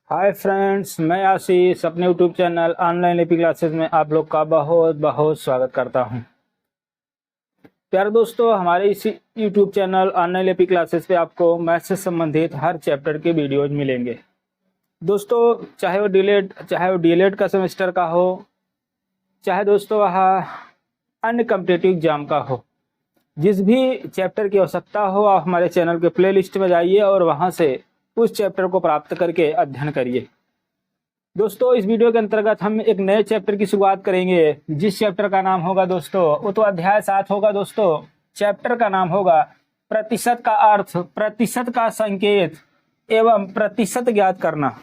Hi friends, मैं आशीष अपने YouTube channel online लिपि क्लासेस में आप लोग का बहुत बहुत स्वागत करता हूं। प्यारे दोस्तों, हमारे इसी यूट्यूब चैनल ऑनलाइन लिपि क्लासेस पे आपको मैथ से संबंधित हर चैप्टर के वीडियोज मिलेंगे। दोस्तों, चाहे वो डीएलएड का सेमेस्टर का हो, चाहे दोस्तों वह अन्य कॉम्पिटिटिव एग्जाम का हो, जिस भी चैप्टर की आवश्यकता हो आप हमारे चैनल के प्ले लिस्ट में जाइए और वहाँ से उस चैप्टर को प्राप्त करके अध्ययन करिए। दोस्तों, इस वीडियो के अंतर्गत हम एक नए चैप्टर की शुरुआत करेंगे, जिस चैप्टर का नाम होगा दोस्तों, वो तो अध्याय 7 होगा दोस्तों। चैप्टर का नाम होगा प्रतिशत का अर्थ, प्रतिशत का संकेत एवं प्रतिशत ज्ञात करना।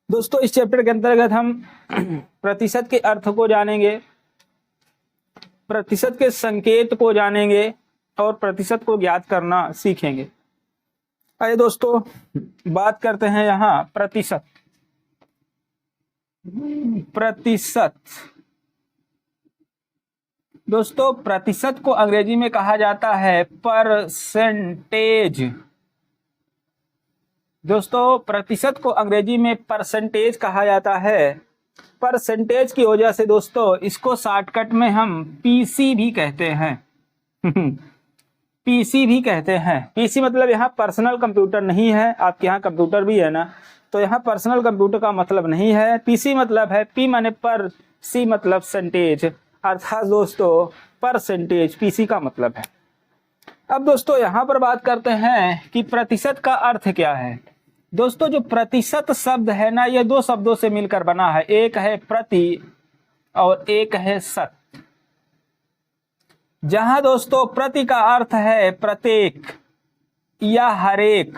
दोस्तों, इस चैप्टर के अंतर्गत हम प्रतिशत के अर्थ को जानेंगे, प्रतिशत के संकेत को जानेंगे और प्रतिशत को ज्ञात करना सीखेंगे। आइए दोस्तों, बात करते हैं यहाँ प्रतिशत। दोस्तों, प्रतिशत को अंग्रेजी में कहा जाता है परसेंटेज। दोस्तों, प्रतिशत को अंग्रेजी में परसेंटेज कहा जाता है। परसेंटेज की वजह से दोस्तों इसको शॉर्टकट में हम पीसी भी कहते हैं। पीसी भी कहते हैं। पीसी मतलब यहाँ पर्सनल कंप्यूटर नहीं है, आपके यहाँ कंप्यूटर भी है ना, तो यहाँ पर्सनल कंप्यूटर का मतलब नहीं है। पीसी मतलब है पी माने पर, सी मतलब सेंटेज, अर्थात दोस्तों परसेंटेज पीसी का मतलब है। अब दोस्तों यहाँ पर बात करते हैं कि प्रतिशत का अर्थ क्या है। दोस्तों, जो प्रतिशत शब्द है ना, ये दो शब्दों से मिलकर बना है, एक है प्रति और एक है शत। जहां दोस्तों प्रति का अर्थ है प्रत्येक या हरेक,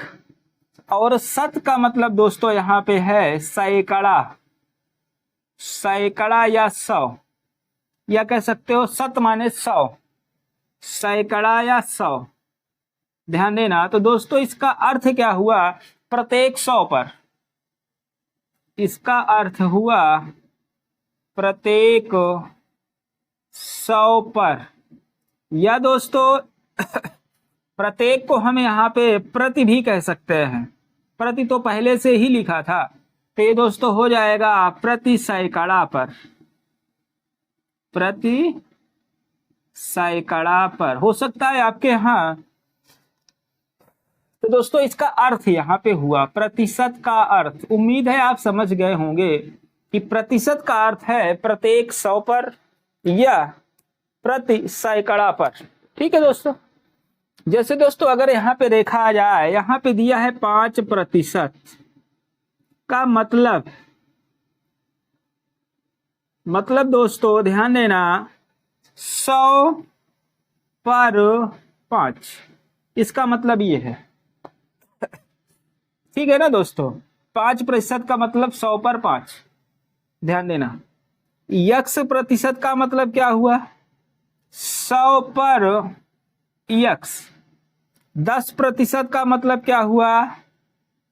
और शत का मतलब दोस्तों यहाँ पे है सैकड़ा, सैकड़ा या 100, या कह सकते हो शत माने 100, सैकड़ा या 100। ध्यान देना। तो दोस्तों इसका अर्थ क्या हुआ, प्रत्येक 100 पर। इसका अर्थ हुआ प्रत्येक 100 पर, या दोस्तों प्रत्येक को हम यहाँ पे प्रति भी कह सकते हैं। प्रति तो पहले से ही लिखा था, तो ये दोस्तों हो जाएगा प्रति सैकड़ा पर, प्रति सैकड़ा पर हो सकता है आपके यहाँ। तो दोस्तों इसका अर्थ यहाँ पे हुआ प्रतिशत का अर्थ। उम्मीद है आप समझ गए होंगे कि प्रतिशत का अर्थ है प्रत्येक 100 पर या प्रति सैकड़ा पर। ठीक है दोस्तों। जैसे दोस्तों अगर यहाँ पे देखा जाए, यहाँ पे दिया है 5% का मतलब दोस्तों ध्यान देना, 100 पर 5, इसका मतलब ये है। ठीक है ना दोस्तों, 5% का मतलब 100 पर 5। ध्यान देना। यक्स प्रतिशत का मतलब क्या हुआ, 100 पर यक्स। 10% का मतलब क्या हुआ,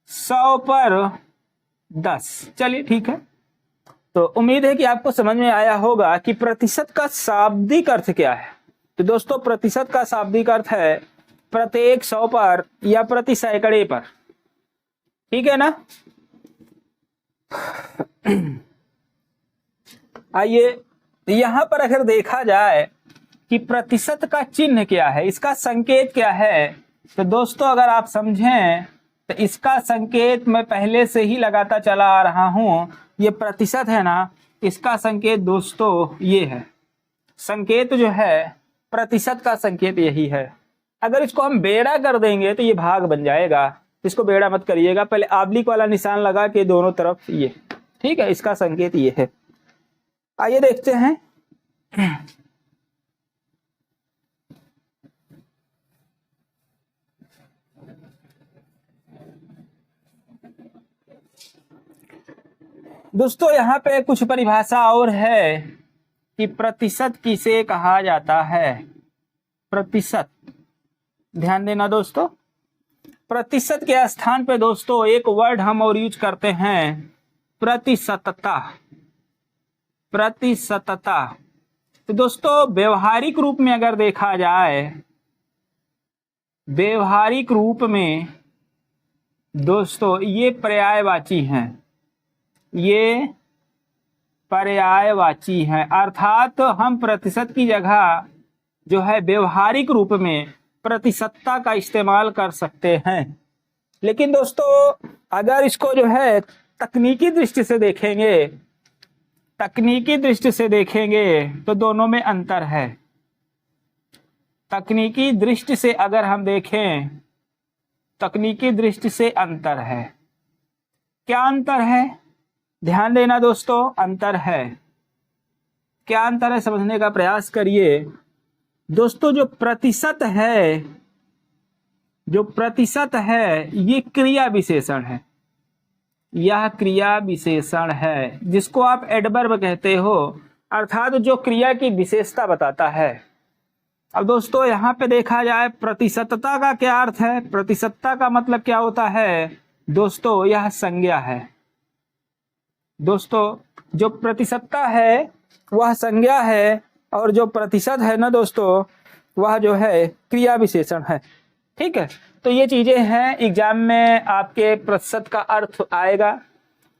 100 पर 10। चलिए ठीक है। तो उम्मीद है कि आपको समझ में आया होगा कि प्रतिशत का शाब्दिक अर्थ क्या है। तो दोस्तों प्रतिशत का शाब्दिक अर्थ है प्रत्येक 100 पर या प्रति सैकड़े पर। ठीक है ना। आइए यहां पर अगर देखा जाए कि प्रतिशत का चिन्ह क्या है, इसका संकेत क्या है, तो दोस्तों अगर आप समझें तो इसका संकेत मैं पहले से ही लगाता चला आ रहा हूं। ये प्रतिशत है ना, इसका संकेत दोस्तों ये है। संकेत जो है प्रतिशत का संकेत यही है। अगर इसको हम बेड़ा कर देंगे तो ये भाग बन जाएगा। इसको बेड़ा मत करिएगा, पहले आबलिक वाला निशान लगा के दोनों तरफ ये। ठीक है, इसका संकेत ये है। आइए देखते हैं। दोस्तों यहाँ पे कुछ परिभाषा और है कि प्रतिशत किसे कहा जाता है। प्रतिशत, ध्यान देना दोस्तों, प्रतिशत के स्थान पे दोस्तों एक वर्ड हम और यूज करते हैं, प्रतिशतता। प्रतिशतता। तो दोस्तों व्यवहारिक रूप में अगर देखा जाए, व्यवहारिक रूप में दोस्तों ये पर्यायवाची हैं, ये पर्यायवाची हैं, अर्थात हम प्रतिशत की जगह जो है व्यवहारिक रूप में प्रतिशतता का इस्तेमाल कर सकते हैं। लेकिन दोस्तों अगर इसको जो है तकनीकी दृष्टि से देखेंगे, तकनीकी दृष्टि से देखेंगे तो दोनों में अंतर है। तकनीकी दृष्टि से अगर हम देखें, तकनीकी दृष्टि से अंतर है। क्या अंतर है? ध्यान देना दोस्तों, अंतर है। क्या अंतर है समझने का प्रयास करिए। दोस्तों जो प्रतिशत है, जो प्रतिशत है ये क्रिया विशेषण है, यह क्रिया विशेषण है जिसको आप एडवर्ब कहते हो, अर्थात जो क्रिया की विशेषता बताता है। अब दोस्तों यहाँ पे देखा जाए प्रतिशतता का क्या अर्थ है। प्रतिशतता का मतलब क्या होता है दोस्तों, यह संज्ञा है। दोस्तों जो प्रतिशतता है वह संज्ञा है और जो प्रतिशत है ना दोस्तों वह जो है क्रिया विशेषण है। ठीक है, तो ये चीजें हैं, एग्जाम में आपके प्रतिशत का अर्थ आएगा,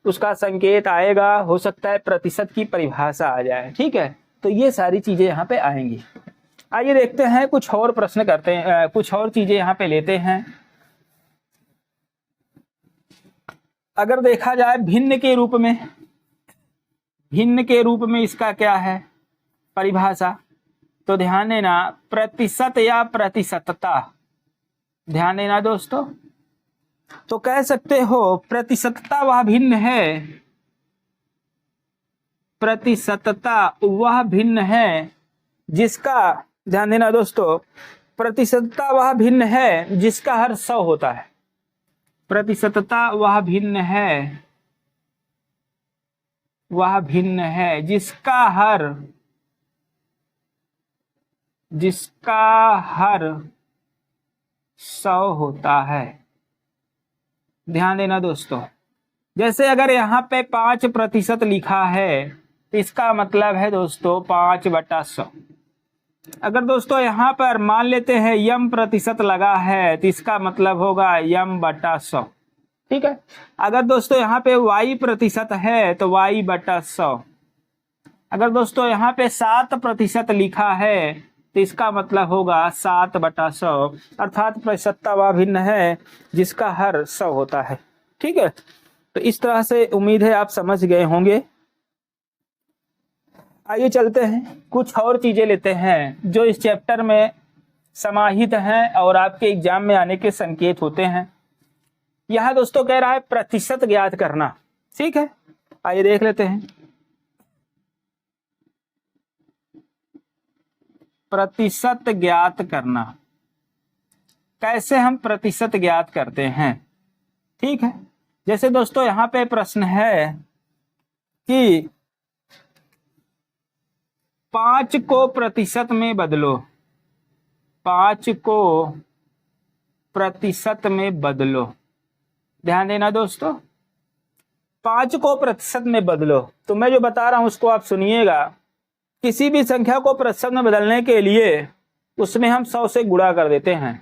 उसका संकेत आएगा, हो सकता है प्रतिशत की परिभाषा आ जाए। ठीक है, तो ये सारी चीजें यहाँ पे आएंगी। आइए देखते हैं, कुछ और प्रश्न करते हैं, कुछ और चीजें यहाँ पे लेते हैं। अगर देखा जाए भिन्न के रूप में, भिन्न के रूप में इसका क्या है परिभाषा, तो ध्यान देना प्रतिशत या प्रतिशतता। ध्यान देना दोस्तों, तो कह सकते हो प्रतिशतता वह भिन्न है, प्रतिशतता वह भिन्न है जिसका, ध्यान देना दोस्तों, प्रतिशतता वह भिन्न है जिसका हर 100 होता है। प्रतिशतता वह भिन्न है, वह भिन्न है जिसका हर 100 होता है। ध्यान देना दोस्तों, जैसे अगर यहाँ पे 5% लिखा है तो इसका मतलब है दोस्तों 5/100। अगर दोस्तों यहाँ पर मान लेते हैं यम प्रतिशत लगा है तो इसका मतलब होगा यम/100। ठीक है, अगर दोस्तों यहाँ पे y प्रतिशत है तो y/100। अगर दोस्तों यहाँ पे 7% लिखा है तो इसका मतलब होगा 7/100, अर्थात प्रतिशतता वह भिन्न है जिसका हर 100 होता है। ठीक है, तो इस तरह से उम्मीद है आप समझ गए होंगे। आइए चलते हैं, कुछ और चीजें लेते हैं जो इस चैप्टर में समाहित हैं और आपके एग्जाम में आने के संकेत होते हैं। यह दोस्तों कह रहा है प्रतिशत ज्ञात करना। ठीक है, आइए देख लेते हैं। प्रतिशत ज्ञात करना, कैसे हम प्रतिशत ज्ञात करते हैं। ठीक है, जैसे दोस्तों यहाँ पे प्रश्न है कि 5 को प्रतिशत में बदलो, 5 को प्रतिशत में बदलो। ध्यान देना दोस्तों, 5 को प्रतिशत में बदलो, तो मैं जो बता रहा हूं उसको आप सुनिएगा। किसी भी संख्या को प्रतिशत में बदलने के लिए उसमें हम 100 से गुणा कर देते हैं।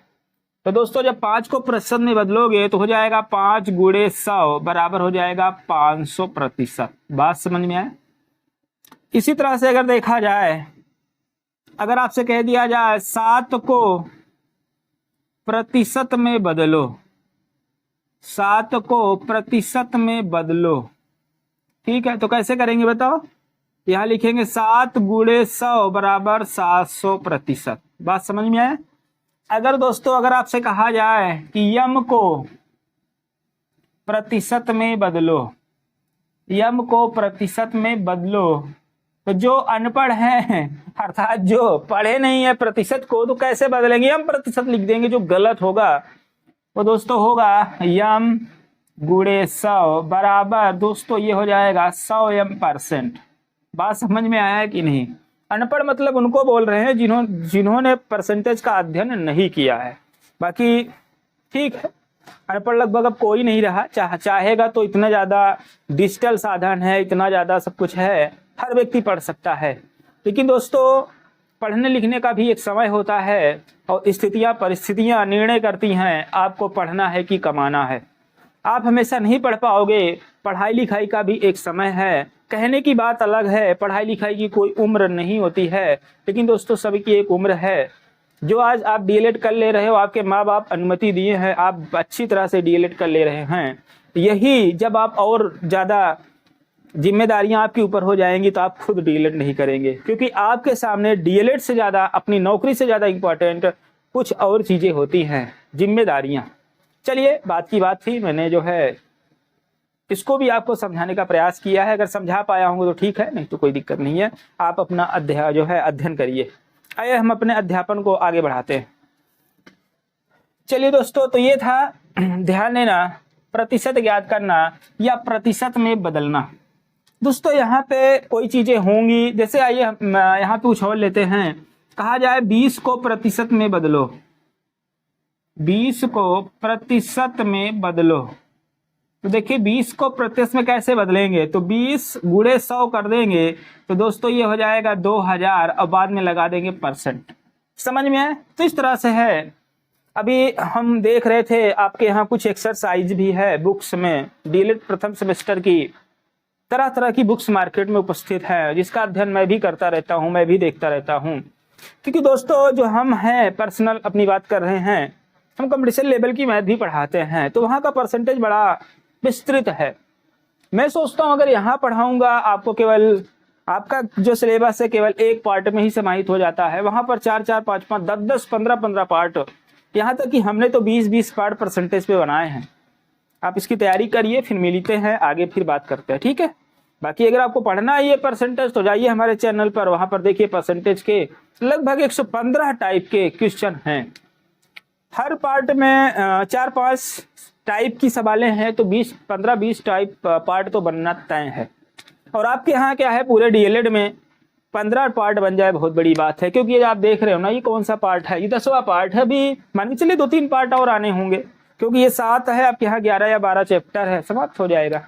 तो दोस्तों जब 5 को प्रतिशत में बदलोगे तो हो जाएगा 5 × 100 बराबर हो जाएगा 500%। बात समझ में आए। इसी तरह से अगर देखा जाए, अगर आपसे कह दिया जाए 7 को प्रतिशत में बदलो, 7 को प्रतिशत में बदलो। ठीक है, तो कैसे करेंगे बताओ। यहां लिखेंगे 7 × 100 बराबर 700%। बात समझ में आए। अगर दोस्तों अगर आपसे कहा जाए कि यम को प्रतिशत में बदलो, यम को प्रतिशत में बदलो, तो जो अनपढ़ हैं अर्थात जो पढ़े नहीं है प्रतिशत को, तो कैसे बदलेंगे। यम प्रतिशत लिख देंगे, जो गलत होगा वो दोस्तों होगा यम गुणे 100 बराबर दोस्तों ये हो जाएगा 100m%। बात समझ में आया है कि नहीं? अनपढ़ मतलब उनको बोल रहे हैं जिन्होंने परसेंटेज का अध्ययन नहीं किया है। बाकी ठीक है, अनपढ़ लगभग अब कोई नहीं रहा। चाहेगा तो इतना ज़्यादा डिजिटल साधन है, इतना ज़्यादा सब कुछ है, हर व्यक्ति पढ़ सकता है। लेकिन दोस्तों पढ़ने लिखने का भी एक समय होता है और स्थितियाँ परिस्थितियाँ निर्णय करती हैं आपको पढ़ना है कि कमाना है। आप हमेशा नहीं पढ़ पाओगे। पढ़ाई लिखाई का भी एक समय है। कहने की बात अलग है, पढ़ाई लिखाई की कोई उम्र नहीं होती है, लेकिन दोस्तों सभी की एक उम्र है। जो आज आप डीएलएड कर ले रहे हो, आपके माँ बाप अनुमति दिए हैं, आप अच्छी तरह से डीएलएड कर ले रहे हैं। यही जब आप और ज़्यादा जिम्मेदारियां आपके ऊपर हो जाएंगी तो आप खुद डीएलएड नहीं करेंगे, क्योंकि आपके सामने डीएलएड से ज़्यादा, अपनी नौकरी से ज़्यादा इम्पोर्टेंट कुछ और चीज़ें होती हैं, जिम्मेदारियां। चलिए, बात की बात थी, मैंने जो है इसको भी आपको समझाने का प्रयास किया है। अगर समझा पाया हूँ तो ठीक है, नहीं तो कोई दिक्कत नहीं है। आप अपना अध्ययन करिए। आइए हम अपने अध्यापन को आगे बढ़ाते हैं। चलिए दोस्तों, तो ये था ध्यान देना, प्रतिशत ज्ञात करना या प्रतिशत में बदलना। दोस्तों यहाँ पे कोई चीजें होंगी, जैसे आइए यहाँ पे कुछ और लेते हैं। कहा जाए 20 को प्रतिशत में बदलो, 20 को प्रतिशत में बदलो। तो देखिए 20 को प्रतिशत में कैसे बदलेंगे, तो 20 गुणे 100 कर देंगे तो दोस्तों ये हो जाएगा 2000 और बाद में लगा देंगे परसेंट। समझ में आए? तो इस तरह से है। अभी हम देख रहे थे आपके यहाँ कुछ एक्सरसाइज भी है बुक्स में, डीएलएड प्रथम सेमेस्टर की तरह तरह की बुक्स मार्केट में उपस्थित है, जिसका अध्ययन मैं भी करता रहता हूँ, मैं भी देखता रहता हूँ। क्योंकि दोस्तों जो हम हैं, पर्सनल अपनी बात कर रहे हैं, हम कंपटीशन लेवल की मैथ भी पढ़ाते हैं, तो वहाँ का परसेंटेज बड़ा विस्तृत है। मैं सोचता हूँ अगर यहाँ पढ़ाऊँगा आपको, केवल आपका जो सिलेबस है केवल एक पार्ट में ही समाहित हो जाता है, वहाँ पर 4-4, 5-5, 10-10, 15-15 पार्ट, यहाँ तक कि हमने तो 20-20 पार्ट परसेंटेज पे बनाए हैं। आप इसकी तैयारी करिए, फिर मिलते हैं आगे, फिर बात करते हैं, ठीक है? बाकी अगर आपको पढ़ना है ये परसेंटेज तो जाइए हमारे चैनल पर, वहां पर देखिए परसेंटेज के लगभग 115 टाइप के क्वेश्चन हैं। हर पार्ट में 4-5 टाइप की सवालें हैं, तो 15-20 टाइप पार्ट तो बनना तय है। और आपके यहाँ क्या है, पूरे डीएलएड में 15 पार्ट बन जाए बहुत बड़ी बात है, क्योंकि ये आप देख रहे हो ना, ये कौन सा पार्ट है, ये 10वां पार्ट है। अभी मान के चलिए 2-3 पार्ट और आने होंगे, क्योंकि ये 7 है, आपके यहाँ 11 या 12 चैप्टर है, समाप्त हो जाएगा।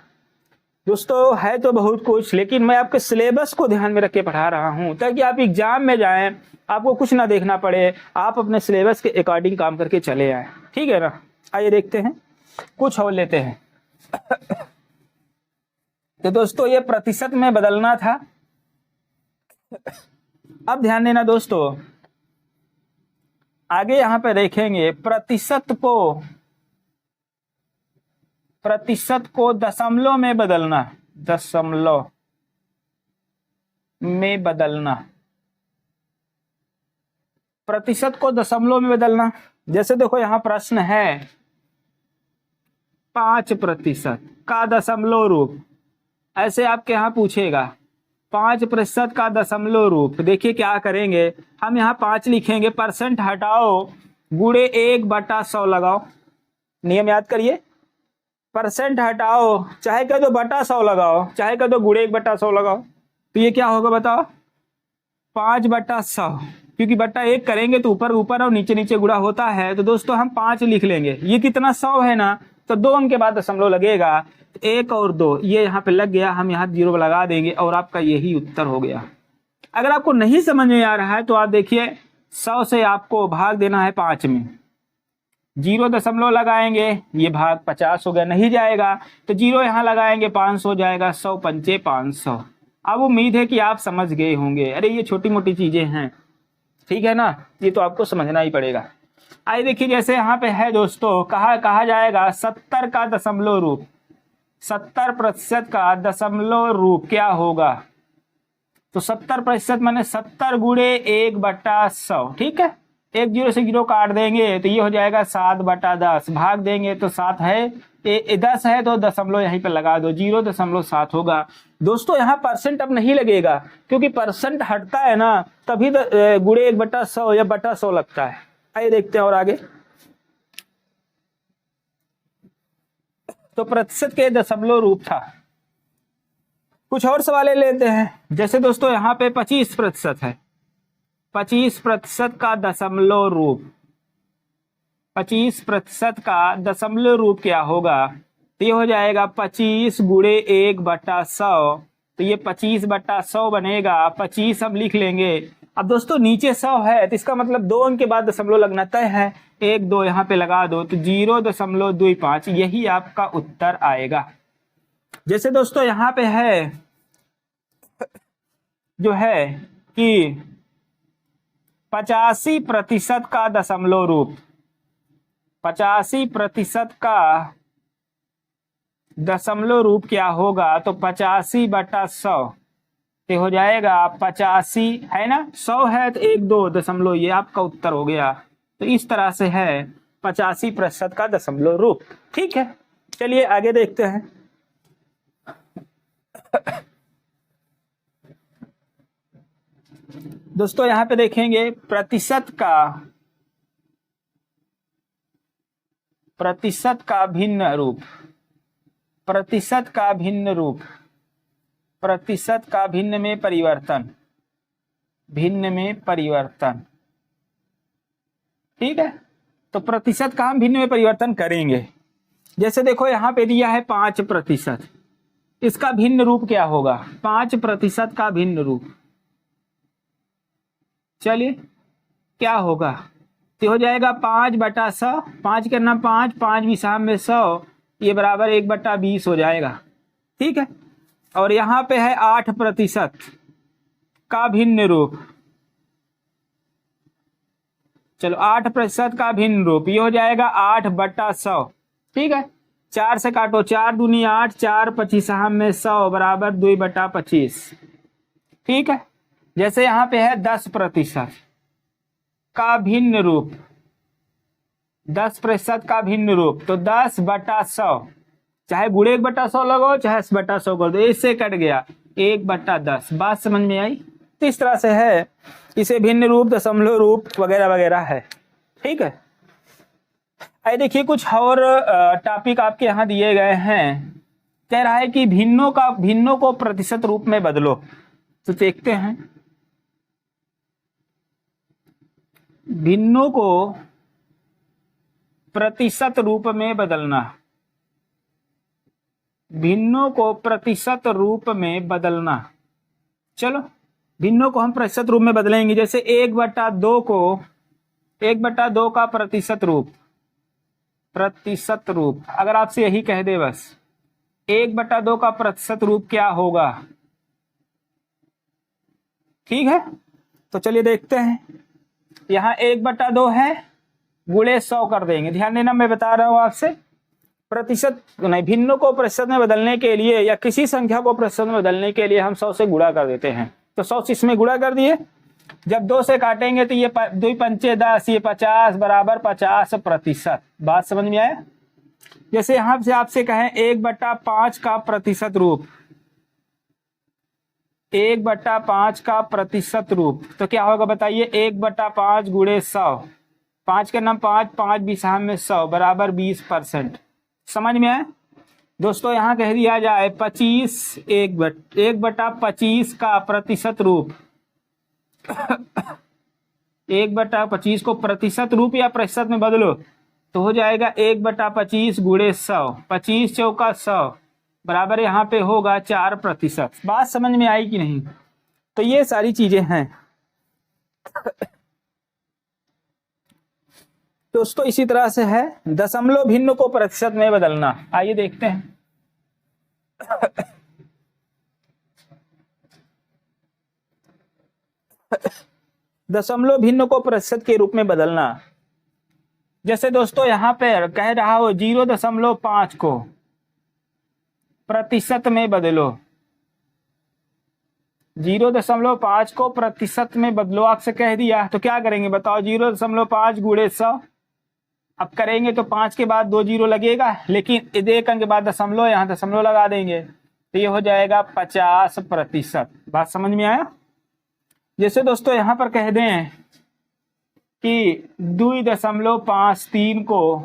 दोस्तों है तो बहुत कुछ, लेकिन मैं आपके सिलेबस को ध्यान में रख के पढ़ा रहा हूं, ताकि आप एग्जाम में जाएं, आपको कुछ ना देखना पड़े, आप अपने सिलेबस के अकॉर्डिंग काम करके चले आए, ठीक है ना? आइए देखते हैं, कुछ और लेते हैं। तो दोस्तों ये प्रतिशत में बदलना था। अब ध्यान देना दोस्तों, आगे यहां पे देखेंगे प्रतिशत को दशमलव में बदलना, दशमलव में बदलना, प्रतिशत को दशमलव में बदलना। जैसे देखो यहाँ प्रश्न है 5% का दशमलव रूप, ऐसे आपके यहाँ पूछेगा 5% का दशमलव रूप। देखिए क्या करेंगे, हम यहाँ 5 लिखेंगे, परसेंट हटाओ, गुणे 1/100 लगाओ। नियम याद करिए, परसेंट हटाओ, चाहे कह दो बटा 100 लगाओ, चाहे कह दो गुणे 1/100 लगाओ, तो ये क्या होगा बताओ, 5/100, क्योंकि बटा 1 करेंगे तो ऊपर ऊपर और नीचे नीचे गुणा होता है, तो दोस्तों हम 5 लिख लेंगे। ये कितना 100 है ना, तो 2 अंक के बाद दशमलव लगेगा, 1 और 2 ये यहाँ पे लग गया, हम यहाँ 0 लगा देंगे और आपका यही उत्तर हो गया। अगर आपको नहीं समझ में आ रहा है तो आप देखिए 100 से आपको भाग देना है 5 में, 0 दशमलव लगाएंगे, ये भाग 50 हो गया, नहीं जाएगा तो 0 यहाँ लगाएंगे, 500 हो जाएगा, 100 पंचे 500। अब उम्मीद है कि आप समझ गए होंगे। अरे ये छोटी मोटी चीजें हैं, ठीक है ना, ये तो आपको समझना ही पड़ेगा। आइए देखिए, जैसे यहाँ पे है दोस्तों, कहा जाएगा 70 का दशमलव रूप, 70% का दशमलव रूप क्या होगा, तो 70% माने 70 गुणे 1/100, ठीक है। 1 0 से 0 काट देंगे तो ये हो जाएगा 7/10, भाग देंगे तो 7 है, 10 है तो दशमलव यहीं पे लगा दो, 0.7 होगा। दोस्तों यहाँ परसेंट अब नहीं लगेगा, क्योंकि परसेंट हटता है ना, तभी गुणे 1/100 या बटा 100 लगता है। आइए देखते हैं और आगे। तो प्रतिशत के दशमलव रूप था। कुछ और सवाल लेते हैं। जैसे दोस्तों यहाँ पे 25% है, 25% का दशमलव रूप, 25% का दशमलव रूप क्या होगा? तो ये हो जाएगा 25 गुणे 1/100। तो ये 25/100 बनेगा। 25 हम लिख लेंगे। अब दोस्तों नीचे 100 है तो इसका मतलब 2 अंक के बाद दशमलव लगना तय है। 1 2 यहाँ पे लगा दो तो 0.25, यही आपका उत्तर आएगा। जैसे दोस्तों यहाँ पे है जो है कि 85% का दशमलव रूप, 85% का दशमलव रूप क्या होगा? तो 85/100 ते हो जाएगा 85, है ना? 100 है तो 1 2 दशमलव, ये आपका उत्तर हो गया। तो इस तरह से है 85% का दशमलव रूप। ठीक है, चलिए आगे देखते हैं। दोस्तों यहां पे देखेंगे प्रतिशत का भिन्न रूप, प्रतिशत का भिन्न रूप, प्रतिशत का भिन्न में परिवर्तन, भिन्न में परिवर्तन। ठीक है, तो प्रतिशत का हम भिन्न में परिवर्तन करेंगे। जैसे देखो यहाँ पे दिया है 5%, इसका भिन्न रूप क्या होगा? 5% का भिन्न रूप, चलिए क्या होगा? तो हो जाएगा 5/100, 5 करना 5, 5 विषम में 100, ये बराबर 1/20 हो जाएगा। ठीक है, और यहाँ पे है 8% का भिन्न रूप। चलो 8% का भिन्न रूप, ये हो जाएगा 8/100। ठीक है, 4 से काटो, 4 दूनी 8, 4 25 में 100 बराबर 2/25। ठीक है, जैसे यहाँ पे है 10% का भिन्न रूप, 10% का भिन्न रूप, तो 10/100, चाहे गुणे 1/100 लगाओ चाहे 10/100 कर दो, इससे कट गया 1/10। बात समझ में आई? तो इस तरह से है, इसे भिन्न रूप, दशमलव रूप वगैरह वगैरह है। ठीक है, आइए देखिए कुछ और टॉपिक आपके यहाँ दिए गए हैं। कह रहा है कि भिन्नों को प्रतिशत रूप में बदलो। तो देखते हैं, भिन्नों को प्रतिशत रूप में बदलना, भिन्नों को प्रतिशत रूप में बदलना। चलो भिन्नों को हम प्रतिशत रूप में बदलेंगे। जैसे 1/2 को, 1/2 का प्रतिशत रूप, प्रतिशत रूप अगर आपसे यही कह दे बस 1/2 का प्रतिशत रूप क्या होगा? ठीक है, तो चलिए देखते हैं। यहाँ 1/2 है, गुणे 100 कर देंगे। ध्यान देना, मैं बता रहा हूं आपसे, प्रतिशत नहीं, भिन्नों को प्रतिशत में बदलने के लिए या किसी संख्या को प्रतिशत में बदलने के लिए हम 100 से गुणा कर देते हैं। तो 100 से इसमें गुणा कर दिए, जब 2 से काटेंगे तो ये 2 पंचे 10, ये 50 बराबर 50%। बात समझ में आया? जैसे यहां से आपसे कहें 1/5 का प्रतिशत रूप, 1/5 का प्रतिशत रूप, तो क्या होगा बताइए? 1/5 गुणे 100, 5 का नाम 5, 5 विषम में 100 बराबर 20%। समझ में आए दोस्तों? यहाँ कह दिया जाए 25, 1/25 का प्रतिशत रूप, 1/25 को प्रतिशत रूप या प्रतिशत में बदलो तो हो जाएगा 1/25 गुणे 100, 25 चौका 100 बराबर यहाँ पे होगा 4%। बात समझ में आई कि नहीं? तो ये सारी चीजें हैं दोस्तों। इसी तरह से है दशमलव भिन्न को प्रतिशत में बदलना। आइए देखते हैं। दशमलव भिन्न को प्रतिशत के रूप में बदलना। जैसे दोस्तों यहाँ पे कह रहा हो 0.5 को प्रतिशत में बदलो, 0.5 को प्रतिशत में बदलो आपसे कह दिया, तो क्या करेंगे बताओ? 0.5 गुणे 100, अब करेंगे तो 5 के बाद 2 जीरो लगेगा, लेकिन 1 अंक के बाद दशमलव, यहाँ दशमलव लगा देंगे तो ये हो जाएगा 50%। बात समझ में आया? जैसे दोस्तों यहाँ पर कह दें कि 2.53 को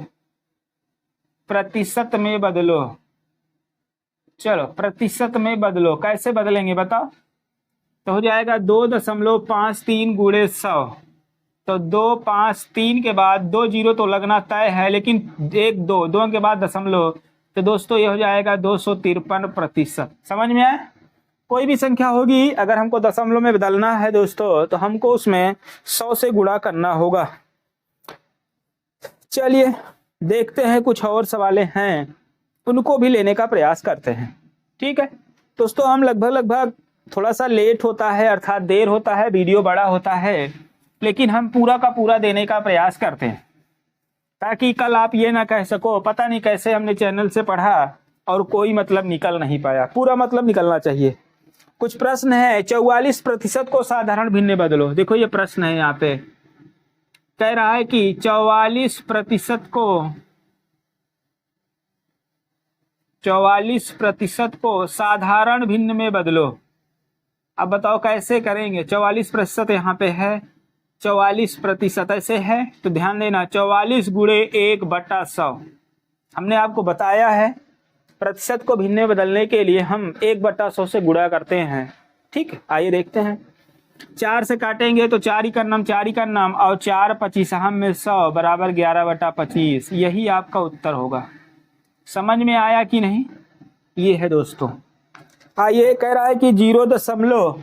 प्रतिशत में बदलो। चलो प्रतिशत में बदलो, कैसे बदलेंगे बताओ? तो हो जाएगा 2.53 गुणे 100। तो 253 के बाद 2 जीरो तो लगना तय है, लेकिन 1 2 2 के बाद दशमलव, तो दोस्तों ये हो जाएगा 253%। समझ में आया? कोई भी संख्या होगी अगर हमको दशमलव में बदलना है दोस्तों, तो हमको उसमें 100 से गुणा करना होगा। चलिए देखते हैं, कुछ और सवालें हैं उनको भी लेने का प्रयास करते हैं। ठीक है दोस्तों, हम लगभग थोड़ा सा लेट होता है, अर्थात देर होता है, वीडियो बड़ा होता है, लेकिन हम पूरा का पूरा देने का प्रयास करते हैं, ताकि कल आप ये ना कह सको पता नहीं कैसे हमने चैनल से पढ़ा और कोई मतलब निकल नहीं पाया। पूरा मतलब निकलना चाहिए। कुछ प्रश्न है, 44% को साधारण भिन्न में बदलो। देखो ये प्रश्न है, यहाँ पे कह रहा है कि 44% को साधारण भिन्न में बदलो। अब बताओ कैसे करेंगे? 44% यहाँ पे है, 44% ऐसे है, तो ध्यान देना 44 गुणे 1/100। हमने आपको बताया है प्रतिशत को भिन्न में बदलने के लिए हम 1/100 से गुणा करते हैं। ठीक, आइए देखते हैं। 4 से काटेंगे तो 4 ही का नाम और 4 25 में 100 बराबर 11/25। यही आपका उत्तर होगा। समझ में आया कि नहीं? ये है दोस्तों। ये कह रहा है कि 0.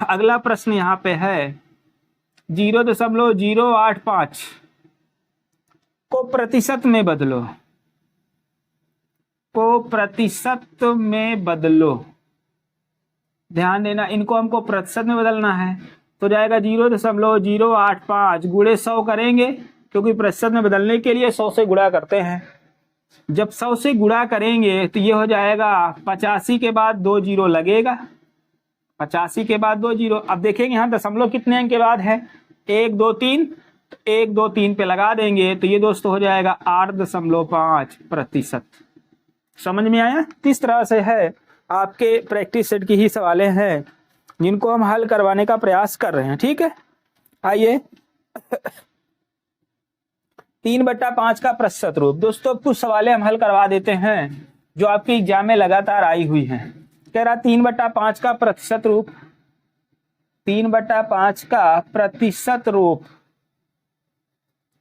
अगला प्रश्न यहाँ पे है 0.085 को प्रतिशत में बदलो। ध्यान देना, इनको हमको प्रतिशत में बदलना है, तो जाएगा 0.085 गुणे 100 करेंगे, क्योंकि प्रतिशत में बदलने के लिए 100 से गुणा करते हैं। जब 100 से गुणा करेंगे तो ये हो जाएगा 85 के बाद 2 जीरो लगेगा, 85 के बाद 2 जीरो। अब देखेंगे यहाँ दशमलव कितने अंक के बाद है, 1 2 3, 1 2 3 पे लगा देंगे तो ये दोस्तों हो जाएगा 8.5%। समझ में आया? इस तरह से है, आपके प्रैक्टिस सेट की ही सवालें हैं जिनको हम हल करवाने का प्रयास कर रहे हैं। ठीक है, आइए 3/5 का प्रतिशत रूप। दोस्तों कुछ सवालें हम हल करवा देते हैं जो आपके एग्जाम में लगातार आई हुई हैं। कह रहा 3/5 का प्रतिशत रूप, 3/5 का प्रतिशत रूप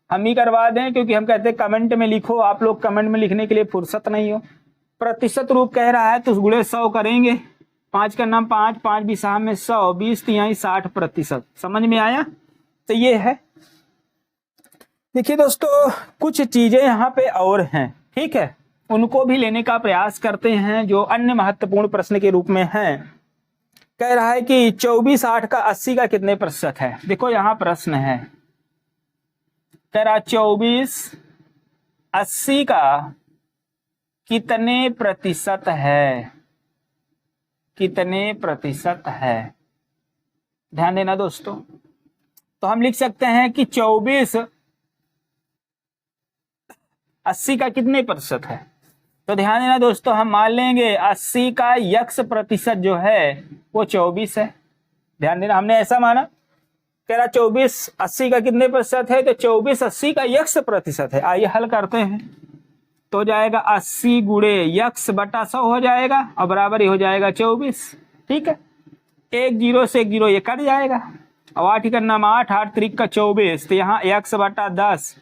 हम ही करवा दें, क्योंकि हम कहते हैं कमेंट में लिखो, आप लोग कमेंट में लिखने के लिए फुर्सत नहीं हो। प्रतिशत रूप कह रहा है तो गुणे 100 करेंगे, 5 का नाम 5, 5 20 में 100, 20 तिहाई 60%। समझ में आया? तो ये है। देखिए दोस्तों कुछ चीजें यहाँ पे और हैं, ठीक है, उनको भी लेने का प्रयास करते हैं जो अन्य महत्वपूर्ण प्रश्न के रूप में हैं। कह रहा है कि 24 8 का 80 का कितने प्रतिशत है। देखो यहाँ प्रश्न है, कह रहा 24 80 का कितने प्रतिशत है, कितने प्रतिशत है। ध्यान देना दोस्तों, तो हम लिख सकते हैं कि 24 80 का कितने प्रतिशत है। तो ध्यान देना दोस्तों, हम मान लेंगे 80 का यक्ष प्रतिशत जो है वो 24 है। ध्यान देना, हमने ऐसा माना, कह रहा 24 80 का कितने प्रतिशत है, तो 24 80 का यक्ष प्रतिशत है। आइए हल करते हैं, तो हो जाएगा 80 गुणे यक्ष बटा 100 हो जाएगा और बराबर ही हो जाएगा 24। ठीक है, 1 0 से 1 0 ये कट जाएगा और 8 का नाम 8, 8 3 का 24, तो यहाँ यक्ष बटा 10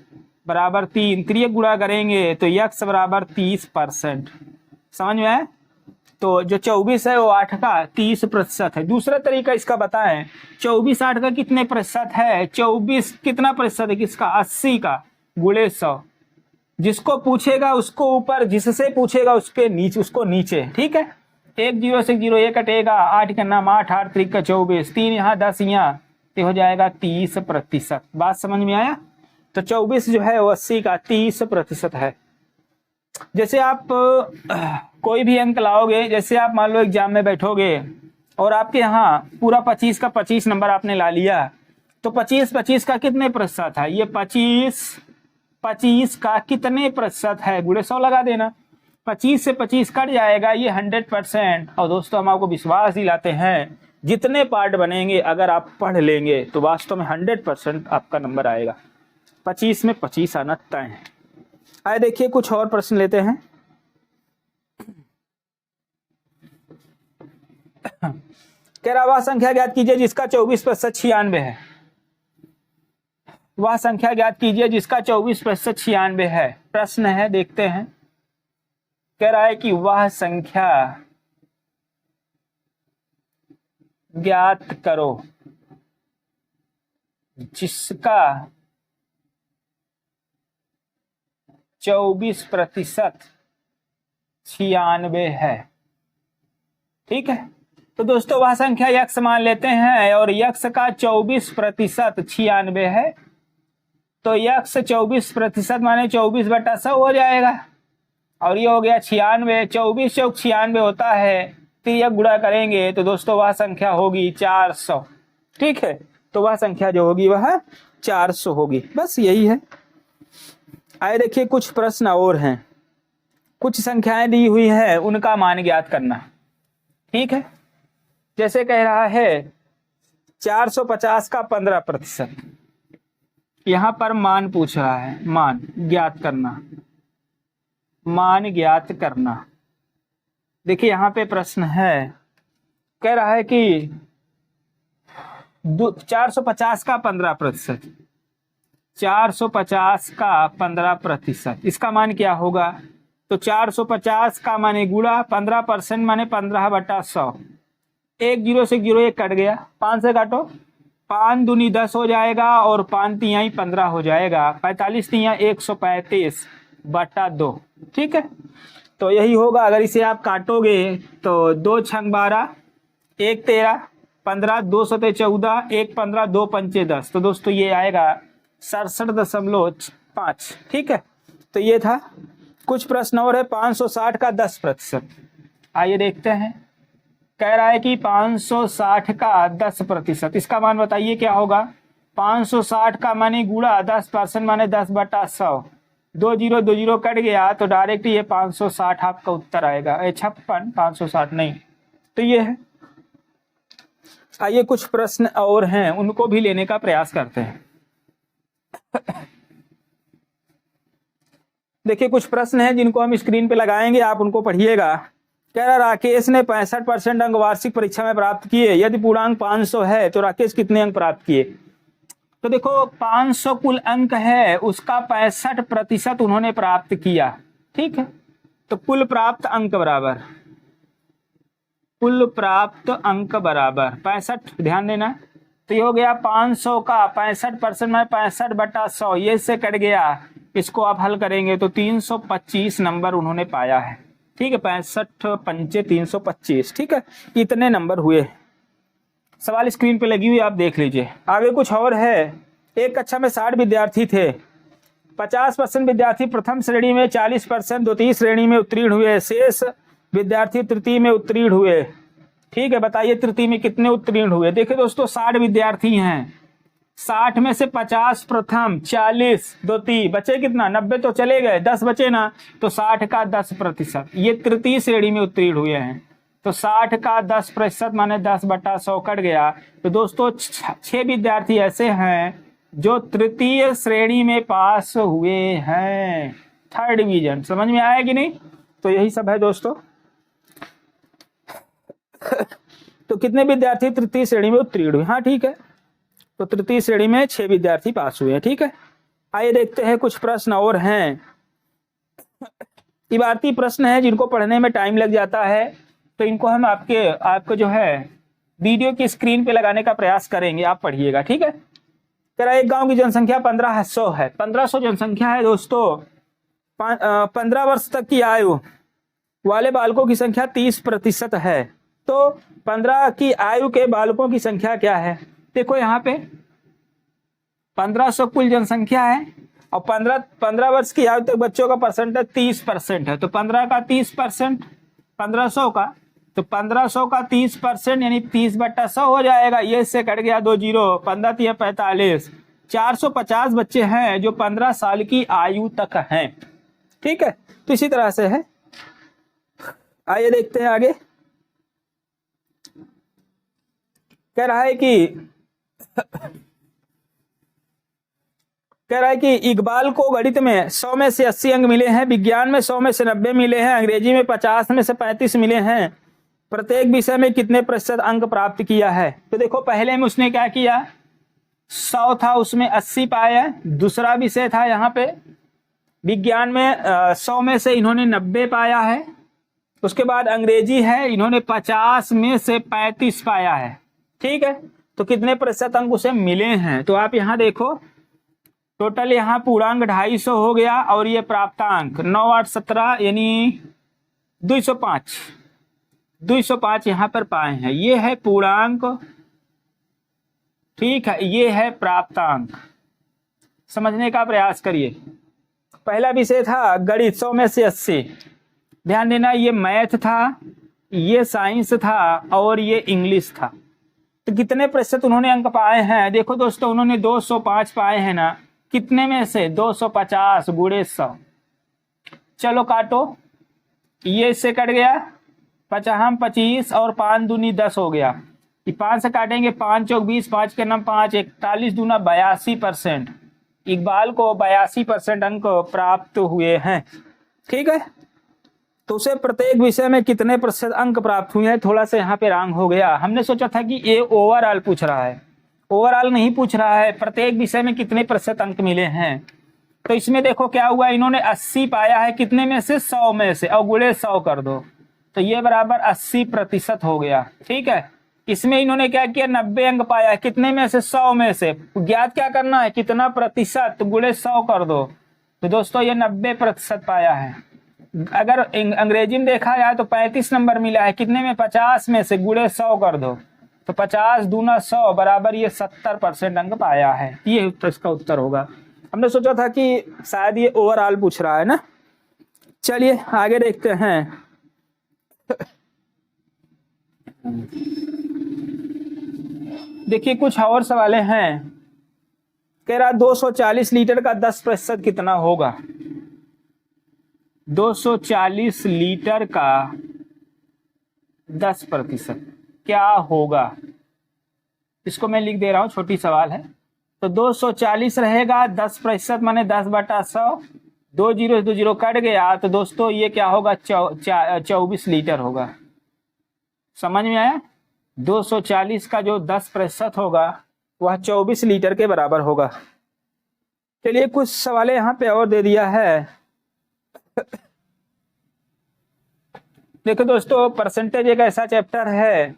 बराबर 3, 3 गुणा करेंगे तो यक्ष बराबर 30%। समझ में आया? तो जो 24 है वो 8 का 30% है। दूसरा तरीका इसका बताएं, 24 8 का कितने प्रतिशत है, 24 कितना प्रतिशत है किसका, 80 का, गुणे 100। जिसको पूछेगा उसको ऊपर, जिससे पूछेगा उसके नीचे, उसको नीचे। ठीक है, 1 0 से 0 ये कटेगा, 8 का नाम 8, 8 3 का 24, 3 यहाँ 10 यहाँ, तो हो जाएगा 30%। बात समझ में आया? तो 24 जो है वो 80 का 30% है। जैसे आप कोई भी अंक लाओगे, जैसे आप मान लो एग्जाम में बैठोगे और आपके यहाँ पूरा 25 का 25 नंबर आपने ला लिया, तो 25 का कितने प्रतिशत है, ये 25 का कितने प्रतिशत है, गुणे 100 लगा देना, 25 से 25 कट जाएगा, ये 100%। और दोस्तों हम आपको विश्वास दिलाते हैं जितने पार्ट बनेंगे अगर आप पढ़ लेंगे तो वास्तव में 100% आपका नंबर आएगा। 25 में 25 आना तय है। आइए देखिए कुछ और प्रश्न लेते हैं। कह रहा वह संख्या ज्ञात कीजिए जिसका 24% 96 है। वह संख्या ज्ञात कीजिए जिसका 24% 96 है। प्रश्न है, देखते हैं। कह रहा है कि वह संख्या ज्ञात करो जिसका 24% 96 है। ठीक है, तो दोस्तों वह संख्या यक्स मान लेते हैं और यक्स का 24% 96 है, तो यक्स 24% माने 24/100 हो जाएगा और ये हो गया 96। 24 चौक 96 होता है, तो ये गुणा करेंगे तो दोस्तों वह संख्या होगी 400। ठीक है, तो वह संख्या जो होगी वह 400 होगी। बस यही है। आइए देखिए कुछ प्रश्न और हैं। कुछ संख्याएं दी हुई है, उनका मान ज्ञात करना। ठीक है, जैसे कह रहा है 450 का 15%। यहां पर मान पूछ रहा है, मान ज्ञात करना, मान ज्ञात करना। देखिए यहां पे प्रश्न है, कह रहा है कि 450 का 15%, 450 का 15%, इसका मान क्या होगा? तो 450 का माने गुणा 15% माने 15/100। एक जीरो से जीरो एक कट गया, 5 से काटो, 5 दूनी 10 हो जाएगा और 5 तिहाई 15 हो जाएगा। 45 तिहाई 135/2। ठीक है, तो यही होगा। अगर इसे आप काटोगे तो 2 छंग 12, 1 13, 15, 2 सते 14, 1 15, 2 पंचे 10। तो दोस्तों ये आएगा 67.5। ठीक है, तो ये था। कुछ प्रश्न और है। 560 का 10%। आइए देखते हैं। कह रहा है कि 560 का 10%, इसका मान बताइए क्या होगा? 560 का माने गुणा 10% माने 10/100। 2 जीरो 2 जीरो कट गया तो डायरेक्ट ये 560 आपका उत्तर आएगा। 56, 560 नहीं, तो ये है। आइए कुछ प्रश्न और हैं, उनको भी लेने का प्रयास करते हैं। देखिए कुछ प्रश्न हैं जिनको हम स्क्रीन पे लगाएंगे, आप उनको पढ़िएगा। कह रहा राकेश ने 65% अंक वार्षिक परीक्षा में प्राप्त किए। यदि पूर्णांक 500 है तो राकेश कितने अंक प्राप्त किए? तो देखो 500 कुल अंक है, उसका 65% उन्होंने प्राप्त किया। ठीक है, तो कुल प्राप्त अंक बराबर, कुल प्राप्त अंक बराबर 65। ध्यान देना, तो ये हो गया 500 का 65% में 65/100, ये इससे कट गया। इसको आप हल करेंगे तो 325 नंबर उन्होंने पाया है। ठीक है, 65 पंचे 325। ठीक है, इतने नंबर हुए। सवाल स्क्रीन पे लगी हुई, आप देख लीजिए। आगे कुछ और है। एक कक्षा में 60 विद्यार्थी थे। 50% विद्यार्थी प्रथम श्रेणी में, 40% द्वितीय श्रेणी में उत्तीर्ण हुए, शेष विद्यार्थी तृतीय में उत्तीर्ण हुए। ठीक है, बताइए तृतीय में कितने उत्तीर्ण हुए? देखिए दोस्तों 60 विद्यार्थी हैं, 60 में से 50 प्रथम, 40 द्वितीय, बचे कितना? 90 तो चले गए, 10 बचे ना, तो 60 का 10%, ये तृतीय श्रेणी में उत्तीर्ण हुए हैं। तो 60 का 10% माने 10/100 कट गया। तो दोस्तों 6 विद्यार्थी ऐसे हैं जो तृतीय श्रेणी में पास हुए हैं, थर्ड डिवीजन। समझ में आया कि नहीं? तो यही सब है दोस्तों। तो कितने विद्यार्थी तृतीय श्रेणी में उत्तीर्ण हुए? हाँ ठीक है, तो तृतीय श्रेणी में 6 विद्यार्थी पास हुए हैं। ठीक है, आइए देखते हैं कुछ प्रश्न और हैं। इबारती प्रश्न है जिनको पढ़ने में टाइम लग जाता है, तो इनको हम आपको जो है वीडियो की स्क्रीन पे लगाने का प्रयास करेंगे, आप पढ़िएगा। ठीक है, तेरा एक गांव की जनसंख्या 1500 है। 1500 जनसंख्या है दोस्तों। 15 वर्ष तक की आयु वाले बालकों की संख्या 30% है। तो 15 की आयु के बालकों की संख्या क्या है? देखो यहाँ पे 1500 कुल जनसंख्या है और 15 वर्ष की आयु तक बच्चों का परसेंटेज 30% है। तो 15 का 30%, 1500 का, तो 1500 का 30% यानी 30/100 हो जाएगा। ये इससे कट गया 2 जीरो, 15 तिया 45। 450 बच्चे हैं जो 15 साल की आयु तक हैं। ठीक है, तो इसी तरह से है। आइए देखते हैं आगे। कह रहा है कि कह रहा है कि इकबाल को गणित में 100 में से 80 अंक मिले हैं, विज्ञान में 100 में से 90 मिले हैं, अंग्रेजी में 50 में से 35 मिले हैं, प्रत्येक विषय में कितने प्रतिशत अंक प्राप्त किया है। तो देखो पहले में उसने क्या किया, 100 था उसमें 80 पाया। दूसरा विषय था यहाँ पे विज्ञान में 100 में से इन्होंने 90 पाया है। उसके बाद अंग्रेजी है, इन्होंने 50 में से 35 पाया है। ठीक है, तो कितने प्रतिशत अंक उसे मिले हैं। तो आप यहाँ देखो टोटल यहाँ पूर्णांक 250 हो गया और ये प्राप्तांक 9 8 17 यानी 205 यहाँ पर पाए हैं। ये है पूर्णांक, ठीक है, ये है प्राप्तांक। समझने का प्रयास करिए। पहला विषय था गणित 100 में से 80, ध्यान देना ये मैथ था, ये साइंस था और ये इंग्लिश था। तो कितने प्रतिशत उन्होंने अंक पाए हैं। देखो दोस्तों उन्होंने 205 पाए हैं ना, कितने में से 250 गुणे 100। चलो काटो, ये इससे कट गया 50 25 और 5 दूनी 10 हो गया। ये 5 से काटेंगे 5 चौक 20, 5 के नाम 5, 41 दूना 82%। इकबाल को 82% अंक प्राप्त हुए हैं। ठीक है, तो उसे प्रत्येक विषय में कितने प्रतिशत अंक प्राप्त हुए हैं, थोड़ा सा यहाँ पे रॉन्ग हो गया। हमने सोचा था कि ये ओवरऑल पूछ रहा है, ओवरऑल नहीं पूछ रहा है, प्रत्येक विषय में कितने प्रतिशत अंक मिले हैं। तो इसमें देखो क्या हुआ, इन्होंने 80 पाया है, कितने में से 100 में से, और गुणे 100 कर दो तो ये बराबर 80% हो गया। ठीक है, इसमें इन्होंने क्या किया 90 अंक पाया है, कितने में से 100 में से, ज्ञात क्या करना है कितना प्रतिशत, गुणे 100 कर दो। तो दोस्तों ये 90% पाया है। अगर अंग्रेजी में देखा जाए तो 35 नंबर मिला है, कितने में 50 में से, गुणे 100 कर दो तो 50 दूना 100 बराबर ये 70% अंक पाया है। ये इसका उत्तर होगा। हमने सोचा था कि शायद ये ओवरऑल पूछ रहा है ना। चलिए आगे देखते हैं। देखिए कुछ और सवालें हैं। कह रहा 240 लीटर का 10% कितना होगा। 240 लीटर का 10% क्या होगा, इसको मैं लिख दे रहा हूं, छोटी सवाल है। तो 240 रहेगा, 10% माने 10/100, 2 जीरो 2 जीरो कट गया, तो दोस्तों ये क्या होगा 24 लीटर होगा। समझ में आया। 240 का जो 10% होगा वह 24 लीटर के बराबर होगा। चलिए कुछ सवाल यहाँ पे और दे दिया है। देखो दोस्तों परसेंटेज एक ऐसा चैप्टर है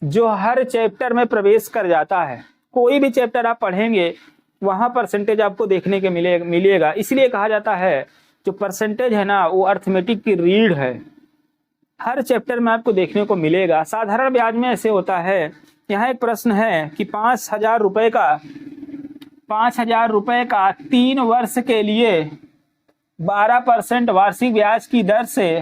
जो हर चैप्टर में प्रवेश कर जाता है। कोई भी चैप्टर आप पढ़ेंगे वहां परसेंटेज आपको देखने के मिलेगा। इसलिए कहा जाता है जो परसेंटेज है ना वो अर्थमेटिक की रीढ़ है। हर चैप्टर में आपको देखने को मिलेगा। साधारण ब्याज में ऐसे होता है। यहाँ एक प्रश्न है कि 5,000 रुपए का 3 वर्ष के लिए 12% वार्षिक ब्याज की दर से,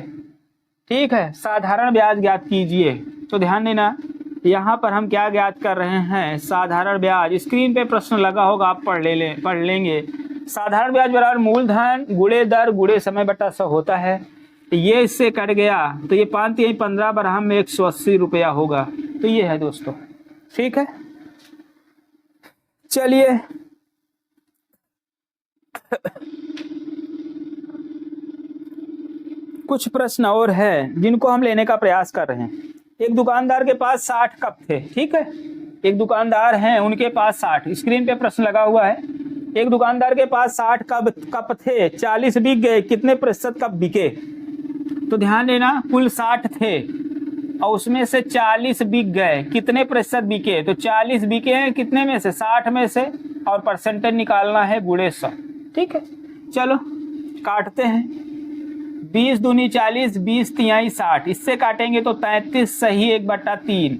ठीक है, साधारण ब्याज ज्ञात कीजिए। तो ध्यान देना यहाँ पर हम क्या ज्ञात कर रहे हैं, साधारण ब्याज। स्क्रीन पे प्रश्न लगा होगा, आप पढ़ लेंगे। साधारण ब्याज बराबर मूलधन गुणे दर गुणे समय बटा 100 होता है। ये इससे कट गया तो ये 5 यही 15 बराबर में 180 रुपया होगा। तो ये है दोस्तों। ठीक है, चलिए कुछ प्रश्न और है जिनको हम लेने का प्रयास कर रहे हैं। एक दुकानदार के पास 60 कप थे। ठीक है, एक दुकानदार हैं उनके पास 60, स्क्रीन पे प्रश्न लगा हुआ है। एक दुकानदार के पास 60 कप थे, 40 बिक गए, कितने प्रतिशत कप बिके। तो ध्यान देना कुल 60 थे और उसमें से 40 बिक गए, कितने प्रतिशत बिके। तो 40 बिके हैं कितने में से, 60 में से, और परसेंटेज निकालना है गुणे 100। ठीक है, चलो काटते हैं। 20 दूनी 40, 20 तिहाई 60, इससे काटेंगे तो 33 सही 1/3।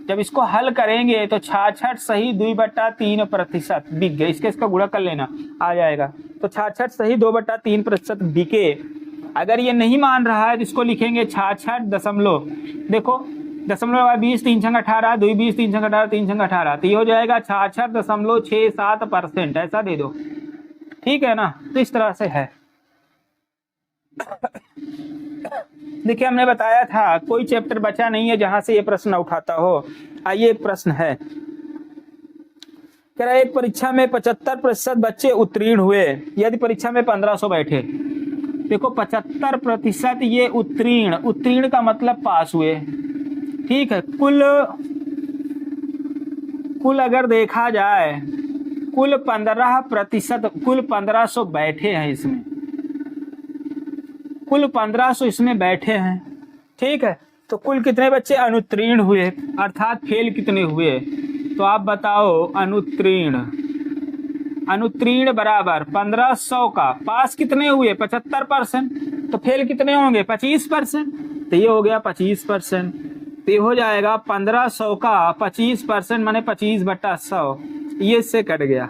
जब इसको हल करेंगे तो 66 सही 2/3% बिक गए। इसका गुणा कर लेना आ जाएगा। तो 66 सही 2/3% बिके। अगर ये नहीं मान रहा है तो इसको लिखेंगे 66 दशमलव, देखो दशमलव 20 3 छंग 18, 2 20 3 छंग 18, 3 छंग 18, तो ये हो जाएगा 66.67%। ऐसा दे दो, ठीक है ना। तो इस तरह से है। देखिए हमने बताया था कोई चैप्टर बचा नहीं है जहां से ये प्रश्न उठाता हो। आइए एक प्रश्न है, कह रहा है एक परीक्षा में 75% बच्चे उत्तीर्ण हुए, यदि परीक्षा में 1500 बैठे। देखो 75% ये उत्तीर्ण का मतलब पास हुए, ठीक है। कुल अगर देखा जाए कुल 15%, कुल 1500 बैठे हैं इसमें, कुल 1500 इसमें बैठे हैं, ठीक है। तो कुल कितने बच्चे अनुत्तीर्ण हुए अर्थात फेल कितने हुए? तो आप बताओ अनुत्तीर्ण बराबर 1500 का पास कितने हुए 75%, तो फेल कितने होंगे 25%, तो ये हो गया 25%। तो ये हो जाएगा 1500 का 25% माने 25/100, ये इससे कट गया,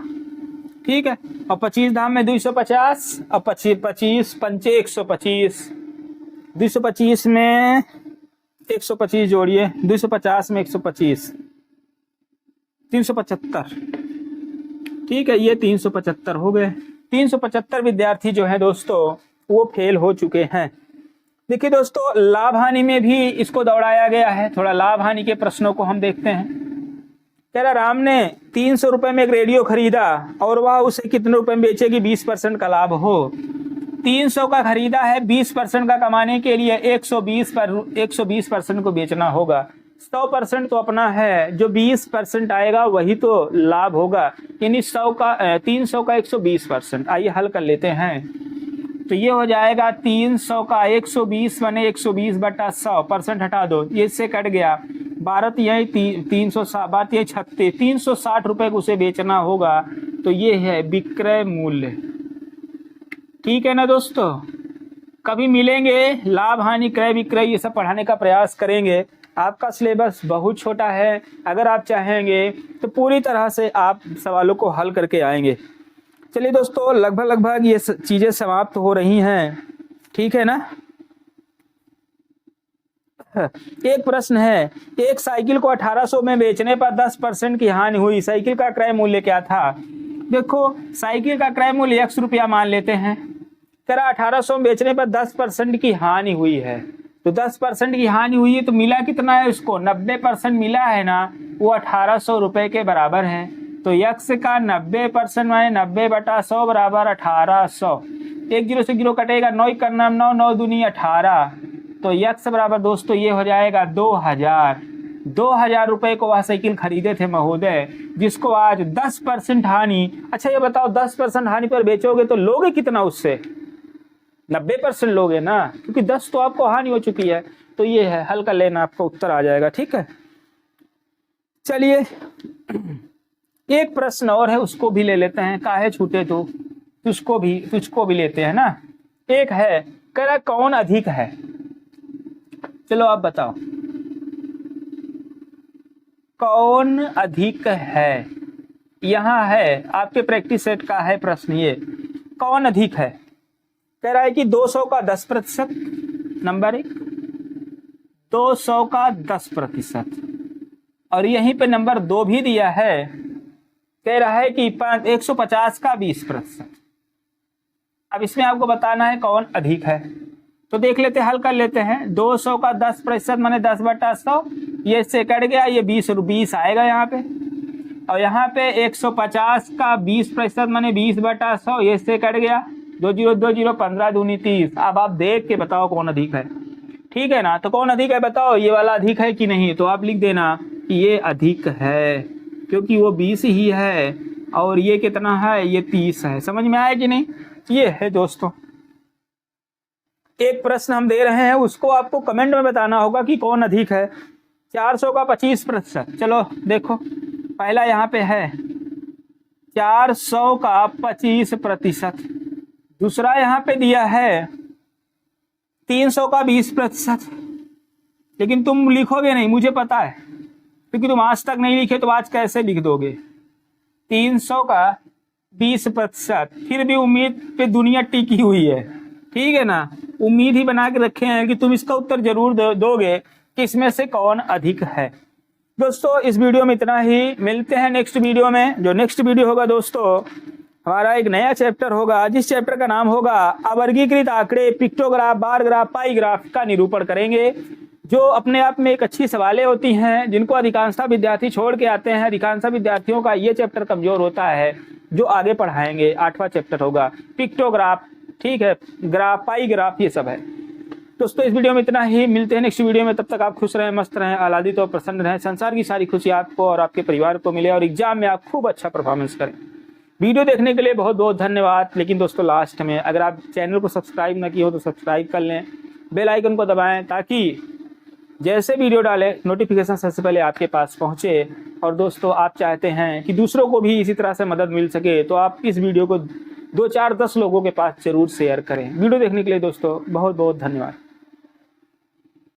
ठीक है। और 25 धाम में 250 और 25 पंचे 125, 225 में 125 जोड़िए, 250 में 125 375, ठीक है। ये 375 हो गए। 375 विद्यार्थी जो है दोस्तों वो फेल हो चुके हैं। देखिए दोस्तों लाभ हानि में भी इसको दौड़ाया गया है। थोड़ा लाभ हानि के प्रश्नों को हम देखते हैं। कह रहा राम ने 300 रुपए में एक रेडियो खरीदा और वह उसे कितने रुपए में बेचेगी 20% का लाभ हो। 300 का खरीदा है, 20% का कमाने के लिए 120% को बेचना होगा। 100% तो अपना है, जो 20% आएगा वही तो लाभ होगा, यानी 300 का 120%। आइए हल कर लेते हैं। तो ये हो जाएगा 300 का 120 बने 120/100, % हटा दो, ये इससे कट गया। 12 यही 36 360 रुपए को उसे बेचना होगा। तो ये है विक्रय मूल्य, ठीक है ना दोस्तों। कभी मिलेंगे लाभ हानि क्रय विक्रय ये सब पढ़ाने का प्रयास करेंगे। आपका सिलेबस बहुत छोटा है, अगर आप चाहेंगे तो पूरी तरह से आप सवालों को हल करके आएंगे। चलिए दोस्तों लगभग ये चीजें समाप्त हो रही हैं, ठीक है ना। एक प्रश्न है, एक साइकिल को 1800 में बेचने पर 10% की हानि हुई, साइकिल का क्रय मूल्य क्या था? देखो साइकिल का क्रय मूल्य X रुपया मान लेते हैं। तेरा 1800 में बेचने पर 10% की हानि हुई है, तो 10% की हानि हुई है तो मिला कितना है उसको 90% मिला है ना, वो 1800 रुपए के बराबर है। तो X का 90% माने 90/100 बराबर 1800। एक जीरो से जीरो कटेगा, 9 करना 9, 9 दूनी 18। तो X बराबर दोस्तों ये हो जाएगा 2000 रुपए को वह साइकिल खरीदे थे महोदय, जिसको आज 10% हानि। अच्छा ये बताओ 10% हानि पर बेचोगे तो लोगे कितना उससे? 90% लोगे ना, क्योंकि 10 तो आपको हानि हो चुकी है। तो ये है, हल कर लेना, आपको उत्तर आ जाएगा, ठीक है। चलिए एक प्रश्न और है, उसको भी ले लेते हैं। काहे छूटे तो तुझको भी लेते हैं ना। एक है, कह रहा कौन अधिक है? चलो आप बताओ कौन अधिक है। यहां है आपके प्रैक्टिस सेट का है प्रश्न, ये कौन अधिक है। कह रहा है कि 200 का 10%, नंबर 1 200 का 10%, और यहीं पे नंबर 2 भी दिया है। कह रहा है कि 150 का 20%। अब इसमें आपको बताना है कौन अधिक है। तो देख लेते, हल कर लेते हैं। 200 का 10% माने 10/100, ये इससे कट गया, ये 20 आएगा यहाँ पे। और यहाँ पे 150 का 20% माने 20/100, ये इससे कट गया। 2 0 2 0 15 दूनी 30। अब आप देख के बताओ कौन अधिक है, ठीक है ना। तो कौन अधिक है बताओ, ये वाला अधिक है कि नहीं? तो आप लिख देना ये अधिक है, क्योंकि वो 20 ही है और ये कितना है, ये 30 है। समझ में आया कि नहीं? ये है दोस्तों। एक प्रश्न हम दे रहे हैं, उसको आपको कमेंट में बताना होगा कि कौन अधिक है। 400 का 25%। चलो देखो, पहला यहाँ पे है 400 का 25%। दूसरा यहाँ पे दिया है 300 का 20%। लेकिन तुम लिखोगे नहीं, मुझे पता है, क्योंकि तुम आज तक नहीं लिखे तो आज कैसे लिख दोगे। 300 का 20%, फिर भी उम्मीद पे दुनिया टिकी हुई है, ठीक है ना। उम्मीद ही बना के रखे हैं कि तुम इसका उत्तर जरूर दोगे कि इसमें से कौन अधिक है। दोस्तों इस वीडियो में इतना ही, मिलते हैं नेक्स्ट वीडियो में। जो नेक्स्ट वीडियो होगा दोस्तों, हमारा एक नया चैप्टर होगा, जिस चैप्टर का नाम होगा अवर्गीकृत आंकड़े, पिक्टोग्राफ, बार ग्राफ, पाई ग्राफ का निरूपण करेंगे। जो अपने आप में एक अच्छी सवालें होती हैं, जिनको अधिकांशतः विद्यार्थी छोड़ के आते हैं। अधिकांशतः विद्यार्थियों का ये चैप्टर कमजोर होता है, जो आगे पढ़ाएंगे। 8वां चैप्टर होगा पिक्टोग्राफ, ठीक है, ग्राफ, पाई ग्राफ, ये सब है। दोस्तों इस वीडियो में इतना ही, मिलते हैं नेक्स्ट वीडियो में। तब तक आप खुश रहें, मस्त रहें, आह्लादित और प्रसन्न रहें। संसार की सारी खुशी आपको और आपके परिवार को मिले और एग्जाम में आप खूब अच्छा परफॉर्मेंस करें। वीडियो देखने के लिए बहुत बहुत धन्यवाद। लेकिन दोस्तों लास्ट में, अगर आप चैनल को सब्सक्राइब न किए हो तो सब्सक्राइब कर लें, बेल आइकन को दबाएं, ताकि जैसे वीडियो डालें नोटिफिकेशन सबसे पहले आपके पास पहुंचे। और दोस्तों आप चाहते हैं कि दूसरों को भी इसी तरह से मदद मिल सके, तो आप इस वीडियो को 2, 4, 10 लोगों के पास जरूर शेयर करें। वीडियो देखने के लिए दोस्तों बहुत बहुत धन्यवाद।